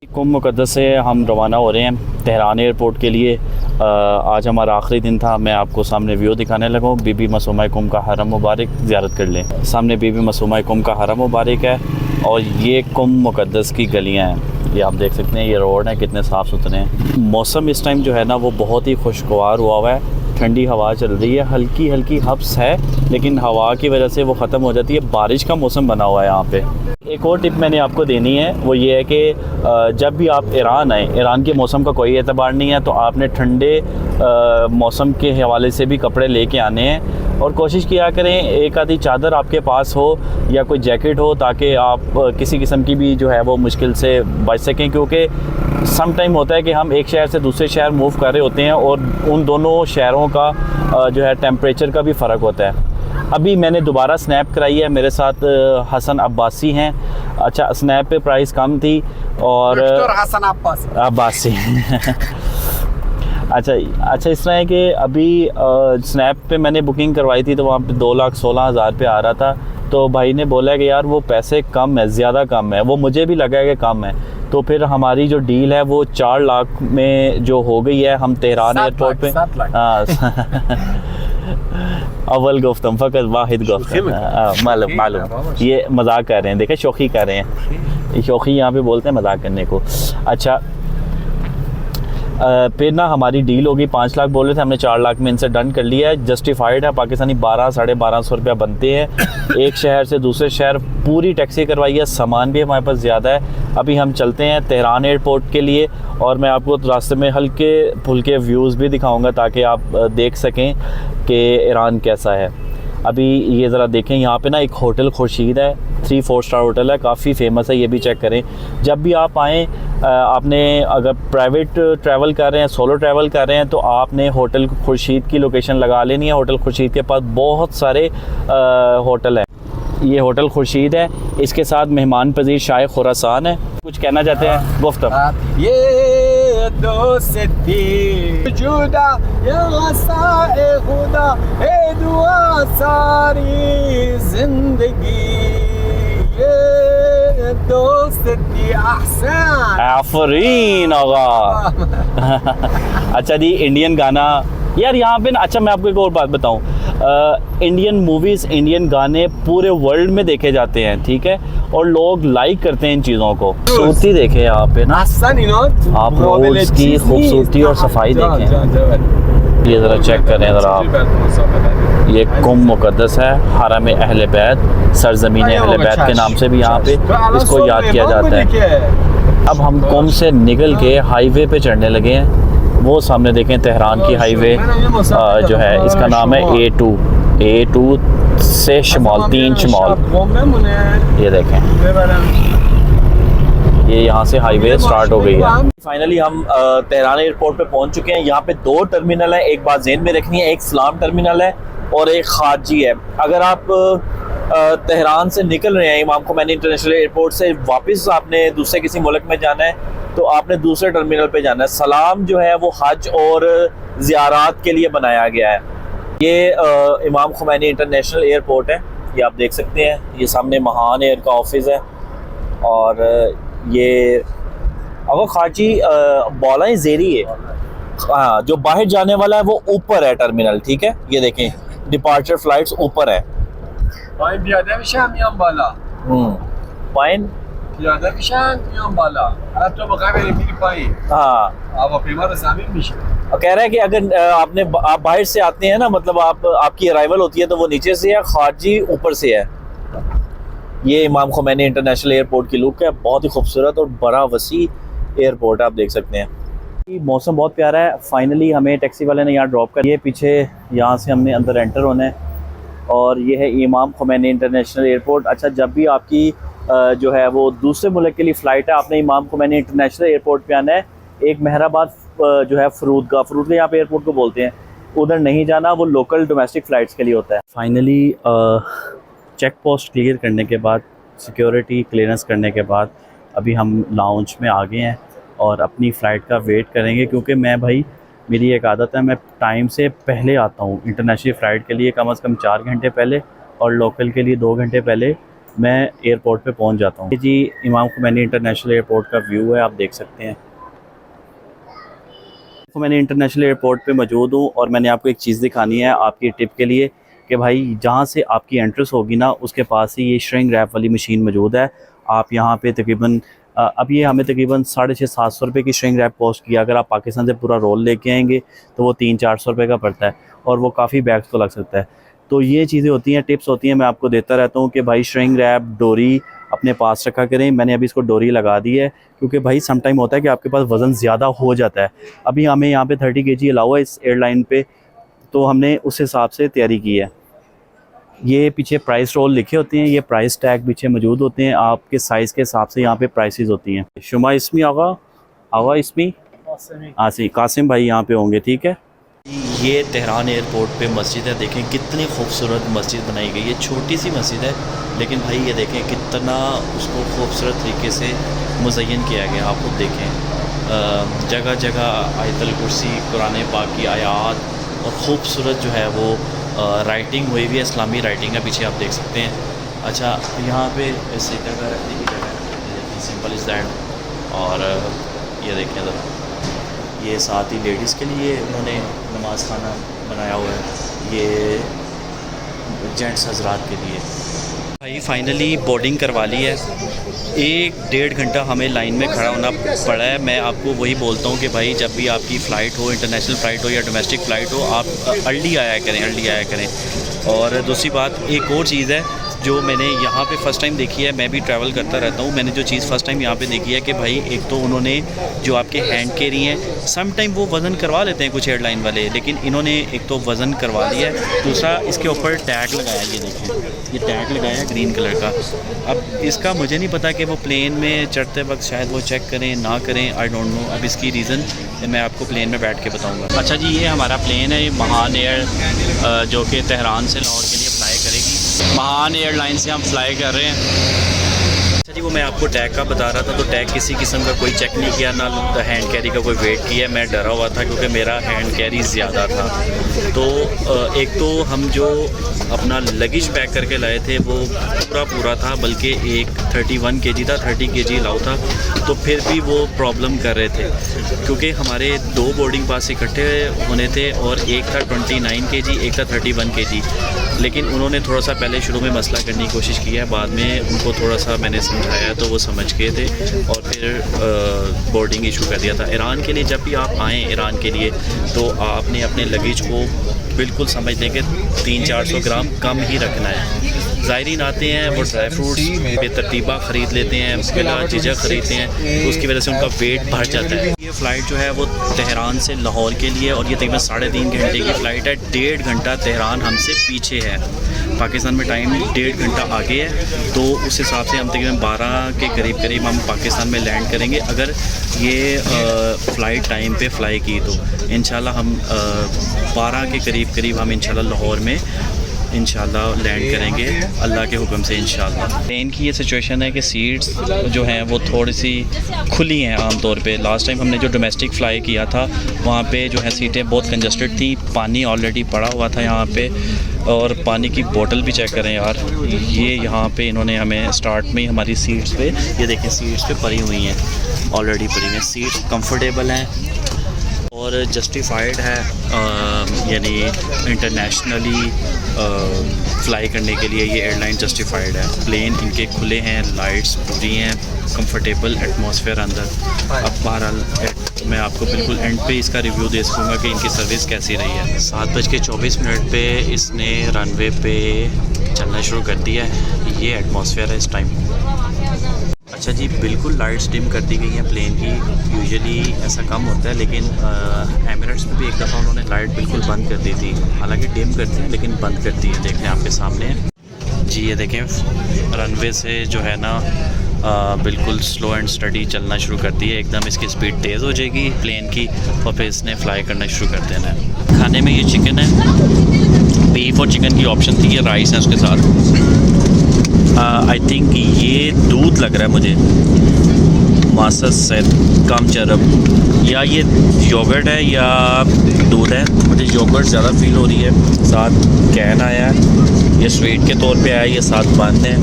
कुम मुक़द्दस से हम रवाना हो रहे हैं तेहरान एयरपोर्ट के लिए। आज हमारा आखिरी दिन था। मैं आपको सामने व्यू दिखाने लगा हूँ। बीबी मसूमा कुम का हरम मुबारक ज़ियारत कर लें। सामने बीबी मसूमा कुम का हरम मुबारक है और ये कुम मुक़द्दस की गलियाँ हैं। ये आप देख सकते हैं, ये रोड है, कितने साफ़ सुथरे हैं। मौसम इस टाइम जो है ना वो बहुत ही खुशगवार हुआ है। ठंडी हवा चल रही है, हल्की हल्की हब्स है, लेकिन हवा की वजह से वो ख़त्म हो जाती है। बारिश का मौसम बना हुआ है यहाँ पे। एक और टिप मैंने आपको देनी है, वो ये है कि जब भी आप ईरान आएँ, ईरान के मौसम का कोई एतबार नहीं है, तो आपने ठंडे मौसम के हवाले से भी कपड़े लेके आने हैं और कोशिश किया करें एक आधी चादर आपके पास हो या कोई जैकेट हो, ताकि आप किसी किस्म की भी जो है वो मुश्किल से बच सकें। क्योंकि सम टाइम होता है कि हम एक शहर से दूसरे शहर मूव कर रहे होते हैं और उन दोनों शहरों का जो है टेम्परेचर का भी फ़र्क होता है। अभी मैंने दोबारा स्नैप कराई है, मेरे साथ हसन अब्बासी हैं। अच्छा, स्नैप पे प्राइस कम थी और हसन अब्बासी अच्छा इस तरह है कि अभी स्नैप पे मैंने बुकिंग करवाई थी तो वहाँ पे 2,16,000 पे आ रहा था। तो भाई ने बोला कि यार वो पैसे कम है, ज़्यादा कम है। वो मुझे भी लगा कि कम है, तो फिर हमारी जो डील है वो 4 लाख में जो हो गई है। हम तेहरान एयरपोर्ट पे अव्वल गुफ्तम फ़कत वाहिद गुफ्तम मालूम, ये मजाक कर रहे हैं। देखें, शौखी कर रहे हैं, शौखी यहाँ पे बोलते हैं मजाक करने को। अच्छा, फिर ना हमारी डील होगी। 5 लाख बोल रहे थे, हमने 4 लाख में इनसे डन कर लिया है। जस्टिफाइड है। पाकिस्तानी 1200-1250 रुपया बनते हैं एक शहर से दूसरे शहर। पूरी टैक्सी करवाई है, सामान भी हमारे पास ज़्यादा है। अभी हम चलते हैं तेहरान एयरपोर्ट के लिए और मैं आपको रास्ते में हल्के फुल्के व्यूज़ भी दिखाऊंगा ताकि आप देख सकें कि ईरान कैसा है। अभी ये ज़रा देखें, यहाँ पे ना एक होटल खुर्शीद है, 3-4 स्टार होटल है, काफ़ी फेमस है, ये भी चेक करें। जब भी आप आएँ, आपने अगर प्राइवेट ट्रैवल कर रहे हैं, सोलो ट्रैवल कर रहे हैं, तो आपने होटल खुर्शीद की लोकेशन लगा लेनी है। होटल खुर्शीद के पास बहुत सारे होटल हैं। ये होटल खुर्शीद है, इसके साथ मेहमान पजीर शाह खुरासान है। कुछ कहना चाहते हैं? गुफ्तम ये दोस्ती जुदा या साए खुदा ए दुआ सारी जिंदगी, ये दोस्ती अहसन आफरीन आगा। अच्छा जी, इंडियन गाना यार यहाँ पे ना। अच्छा, मैं आपको एक और बात बताऊँ, इंडियन मूवीज़, इंडियन गाने पूरे वर्ल्ड में देखे जाते हैं, ठीक है, और लोग लाइक करते हैं इन चीज़ों को। खूबसूरती देखें यहाँ पे ना, आप रोड्स की खूबसूरती और सफाई देखें। ये ज़रा चेक करें ज़रा आप, ये कुम मुक़द्दस है, हरम अहले बैत, सरज़मीन अहले बैत के नाम से भी यहाँ पे इसको याद किया जाता है। अब हम कुम से निकल के हाईवे पे चढ़ने लगे हैं। वो सामने देखें, तेहरान की हाईवे जो है, इसका नाम है A2 से शमाल, 3 शमाल। ये देखें, ये यहाँ से हाईवे स्टार्ट हो गई है। फाइनली हम तेहरान एयरपोर्ट पे पहुँच चुके हैं। यहाँ पे 2 टर्मिनल है, एक बात ज़हन में रखनी है, एक सलाम टर्मिनल है और एक खारजी है। अगर आप तेहरान से निकल रहे हैं इमाम खोमैनी इंटरनेशनल एयरपोर्ट से, वापस आपने दूसरे किसी मुल्क में जाना है तो आपने दूसरे टर्मिनल पे जाना है। सलाम जो है वो हज और ज़ियारात के लिए बनाया गया है। ये इमाम खोमैनी इंटरनेशनल एयरपोर्ट है, ये आप देख सकते हैं। ये सामने महान एयर का ऑफिस है और ये अगर खाची बौला ज़ेरी है। हाँ, जो बाहर जाने वाला है वो ऊपर है टर्मिनल, ठीक है। ये देखें, डिपार्चर फ्लाइट्स ऊपर है। पाइन कह रहा है कि अगर आप बाहर से आते हैं ना, मतलब आपकी अराइवल होती है तो वो नीचे से है, खारजी ऊपर से है। ये इमाम खोमैनी इंटरनेशनल एयरपोर्ट की लुक है, बहुत ही खूबसूरत और बड़ा वसी एयरपोर्ट आप देख सकते हैं। मौसम बहुत प्यारा है। फाइनली हमें टैक्सी वाले ने यहाँ ड्रॉप कर दिया। पीछे यहाँ से हमने अंदर एंटर होना है और ये है इमाम खोमैनी इंटरनेशनल एयरपोर्ट। अच्छा, जब भी आपकी जो है वो दूसरे मुल्क के लिए फ़्लाइट है, आपने इमाम खोमैनी इंटरनेशनल एयरपोर्ट पे आना है। एक मेहराबाद जो है फरूद का यहाँ पे एयरपोर्ट को बोलते हैं, उधर नहीं जाना, वो लोकल डोमेस्टिक फ़्लाइट्स के लिए होता है। फाइनली चेक पोस्ट क्लियर करने के बाद, सिक्योरिटी क्लियरेंस करने के बाद अभी हम लाउंज में आ गए हैं और अपनी फ़्लाइट का वेट करेंगे। क्योंकि मैं भाई, मेरी एक आदत है, मैं टाइम से पहले आता हूँ। इंटरनेशनल फ़्लाइट के लिए कम से कम 4 घंटे पहले और लोकल के लिए 2 घंटे पहले मैं एयरपोर्ट पे पहुंच जाता हूँ। जी इमाम खुमैनी इंटरनेशनल एयरपोर्ट का व्यू है, आप देख सकते हैं। तो मैंने इंटरनेशनल एयरपोर्ट पे मौजूद हूँ और मैंने आपको एक चीज़ दिखानी है आपकी टिप के लिए कि भाई जहाँ से आपकी एंट्रेंस होगी ना उसके पास ही ये श्रिंक रैप वाली मशीन मौजूद है। आप यहाँ पे तकरीबन अब ये हमें तकरीबन 650-700 रुपये की श्रिंक रैप कॉस्ट किया। अगर आप पाकिस्तान से पूरा रोल लेके आएंगे तो वो 300-400 रुपये का पड़ता है और वो काफ़ी बैग्स को लग सकता है। तो ये चीज़ें होती हैं, टिप्स होती हैं, मैं आपको देता रहता हूँ कि भाई श्रिंक रैप डोरी अपने पास रखा करें। मैंने अभी इसको डोरी लगा दी है क्योंकि भाई सम टाइम होता है कि आपके पास वज़न ज़्यादा हो जाता है। अभी हमें यहाँ पे 30 kg अलाउ है इस एयरलाइन पे, तो हमने उस हिसाब से तैयारी की है। ये पीछे प्राइस रोल लिखे होते हैं, ये प्राइस टैग पीछे मौजूद होते हैं, आपके साइज़ के हिसाब से यहाँ पे प्राइसेस होती हैं। शुमा इसमें आगा इसमें हाँ कासिम भाई यहाँ पे होंगे, ठीक है। ये तेहरान एयरपोर्ट पे मस्जिद है, देखें कितनी खूबसूरत मस्जिद बनाई गई है। छोटी सी मस्जिद है लेकिन भाई ये देखें कितना उसको खूबसूरत तरीके से मुज़य्यन किया गया। आप खुद देखें जगह जगह आयतल कुर्सी, कुरान पाक की आयात और ख़ूबसूरत जो है वो राइटिंग हुई हुई है, इस्लामी राइटिंग है पीछे, आप देख सकते हैं। अच्छा यहाँ पे सीटा का रखने की जगह है, सिंपल इज़ दैट। और ये देखें ज़रा, ये साथ ही लेडीज़ के लिए उन्होंने नमाज खाना बनाया हुआ है, ये जेंट्स हजरात के लिए। भाई फाइनली बोर्डिंग करवा ली है। 1-1.5 घंटा हमें लाइन में खड़ा होना पड़ा है। मैं आपको वही बोलता हूँ कि भाई जब भी आपकी फ़्लाइट हो, इंटरनेशनल फ़्लाइट हो या डोमेस्टिक फ़्लाइट हो, आप अर्ली आया करें। और दूसरी बात एक और चीज़ है जो मैंने यहाँ पे फ़र्स्ट टाइम देखी है, मैं भी ट्रैवल करता रहता हूँ, मैंने जो चीज़ फ़र्स्ट टाइम यहाँ पे देखी है कि भाई एक तो उन्होंने जो आपके हैंड कैरी हैं, सम टाइम वो वज़न करवा लेते हैं कुछ एयरलाइन वाले, लेकिन इन्होंने एक तो वज़न करवा लिया है, दूसरा इसके ऊपर टैग लगाया, ये देखें ये टैग लगाया है ग्रीन कलर का। अब इसका मुझे नहीं पता कि वो प्लेन में चढ़ते वक्त शायद वो चेक करें ना करें, आई डोंट नो। अब इसकी रीज़न मैं आपको प्लेन में बैठ के बताऊँगा। अच्छा जी ये हमारा प्लेन है, ये महान एयर जो कि तेहरान से लाहौर के लिए फ़्लाई करेगी। महान एयरलाइन से हम फ्लाई कर रहे हैं। अच्छा जी वो मैं आपको टैग का बता रहा था, तो टैग किसी किस्म का कोई चेक नहीं किया, ना हैंड कैरी का कोई वेट किया। मैं डरा हुआ था क्योंकि मेरा हैंड कैरी ज़्यादा था। तो एक तो हम जो अपना लगेज पैक करके लाए थे वो पूरा था, बल्कि एक 31 kg था, 30 kg अलाउ था, तो फिर भी वो प्रॉब्लम कर रहे थे क्योंकि हमारे 2 बोर्डिंग पास इकट्ठे होने थे और एक था 29 kg, एक था 31 kg। लेकिन उन्होंने थोड़ा सा पहले शुरू में मसला करने की कोशिश की है, बाद में उनको थोड़ा सा मैंने समझाया तो वो समझ गए थे और फिर बोर्डिंग इशू कर दिया था। ईरान के लिए जब भी आप आएँ ईरान के लिए तो आपने अपने लगेज को बिल्कुल समझ लें कि 300-400 ग्राम कम ही रखना है। ज़ायरीन आते हैं वो ड्राई फ्रूट्स बेतरतीबा ख़रीद लेते हैं, उसके अलावा चीज़ें ख़रीदते हैं, तो उसकी वजह से उनका वेट बढ़ जाता है। ये फ़्लाइट जो है वो तेहरान से लाहौर के लिए, और ये तकरीबन 3.5 घंटे की फ़्लाइट है। 1.5 घंटा तेहरान हमसे पीछे है, पाकिस्तान में टाइम 1.5 घंटा आगे है, तो उस हिसाब से हम तकरीबन 12 के करीब हम पाकिस्तान में लैंड करेंगे। अगर ये फ़्लाइट टाइम पे फ़्लाई की तो इंशाल्लाह हम 12 के करीब हम इंशाल्लाह लाहौर में इंशाल्लाह लैंड करेंगे अल्लाह के हुक्म से इंशाल्लाह। ट्रेन की ये सिचुएशन है कि सीट्स जो हैं वो थोड़ी सी खुली हैं आम तौर पे। लास्ट टाइम हमने जो डोमेस्टिक फ़्लाई किया था वहाँ पे जो है सीटें बहुत कंजस्टेड थी, पानी ऑलरेडी पड़ा हुआ था यहाँ पे, और पानी की बोतल भी चेक करें यार, ये यहाँ पे इन्होंने हमें स्टार्ट में ही हमारी सीट्स पे, ये देखें सीट्स पे पड़ी हुई हैं, ऑलरेडी पड़ी हुई हैं। सीट्स कंफर्टेबल हैं और जस्टिफाइड है, यानी इंटरनेशनली फ़्लाई करने के लिए ये एयरलाइन जस्टिफाइड है। प्लेन इनके खुले हैं, लाइट्स पूरी हैं, कंफर्टेबल एटमॉस्फेयर अंदर। अब बहरहाल मैं आपको बिल्कुल एंड पे इसका रिव्यू दे सकूँगा कि इनकी सर्विस कैसी रही है। 7:24 पे इसने रनवे पे चलना शुरू कर दिया है, ये एटमॉस्फेयर है इस टाइम। अच्छा जी बिल्कुल लाइट्स डिम कर दी गई हैं प्लेन की, यूजुअली ऐसा कम होता है, लेकिन एमिरेट्स में भी एक दफ़ा उन्होंने लाइट बिल्कुल बंद कर दी थी, हालांकि डिम करती है लेकिन बंद करती है। देखें आपके सामने जी, ये देखें रनवे से जो है ना बिल्कुल स्लो एंड स्टडी चलना शुरू कर दी है। एकदम इसकी स्पीड तेज़ हो जाएगी प्लेन की और फिर इसने फ़्लाई करना शुरू कर देना है। खाने में ये चिकन है, बीफ और चिकन की ऑप्शन थी, ये राइस है उसके साथ। आई थिंक ये दूध लग रहा है मुझे, मासस से कम चरब, या ये योगर्ट है या दूध है, मुझे योगर्ट ज़्यादा फील हो रही है। साथ कैन आया है, ये स्वीट के तौर पे आया है, ये साथ बंद है।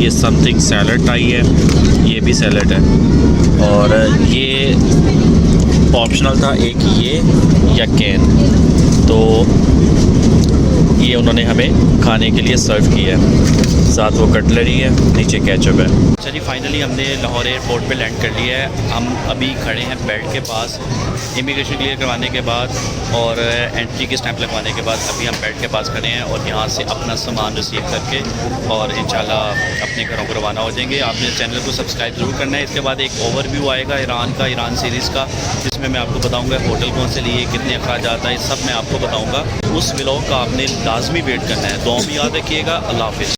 ये समथिंग सैलड आई है, ये भी सैलड है। और ये ऑप्शनल था, एक ये या कैन, तो ये उन्होंने हमें खाने के लिए सर्व किया है। साथ वो कटलरी है, नीचे केचप है। चलिए फाइनली हमने लाहौर एयरपोर्ट पे लैंड कर लिया है। हम अभी खड़े हैं बेल्ट के पास, इमिग्रेशन क्लियर करवाने के बाद और एंट्री के स्टैंप लगवाने के बाद अभी हम बेल्ट के पास खड़े हैं और यहाँ से अपना सामान रिसीव करके और इंशाल्लाह अपने घरों को रवाना हो जाएंगे। आपने चैनल को सब्सक्राइब ज़रूर करना है। इसके बाद एक ओवरव्यू आएगा ईरान का, ईरान सीरीज़ का, जिसमें मैं आपको बताऊँगा होटल कौन से लिए, कितने अखराजात आए, सब मैं आपको बताऊँगा। उस व्लॉग का आपने लाजमी वेट करना है। दुआ में याद रखिएगा। अल्लाह हाफ़िज़।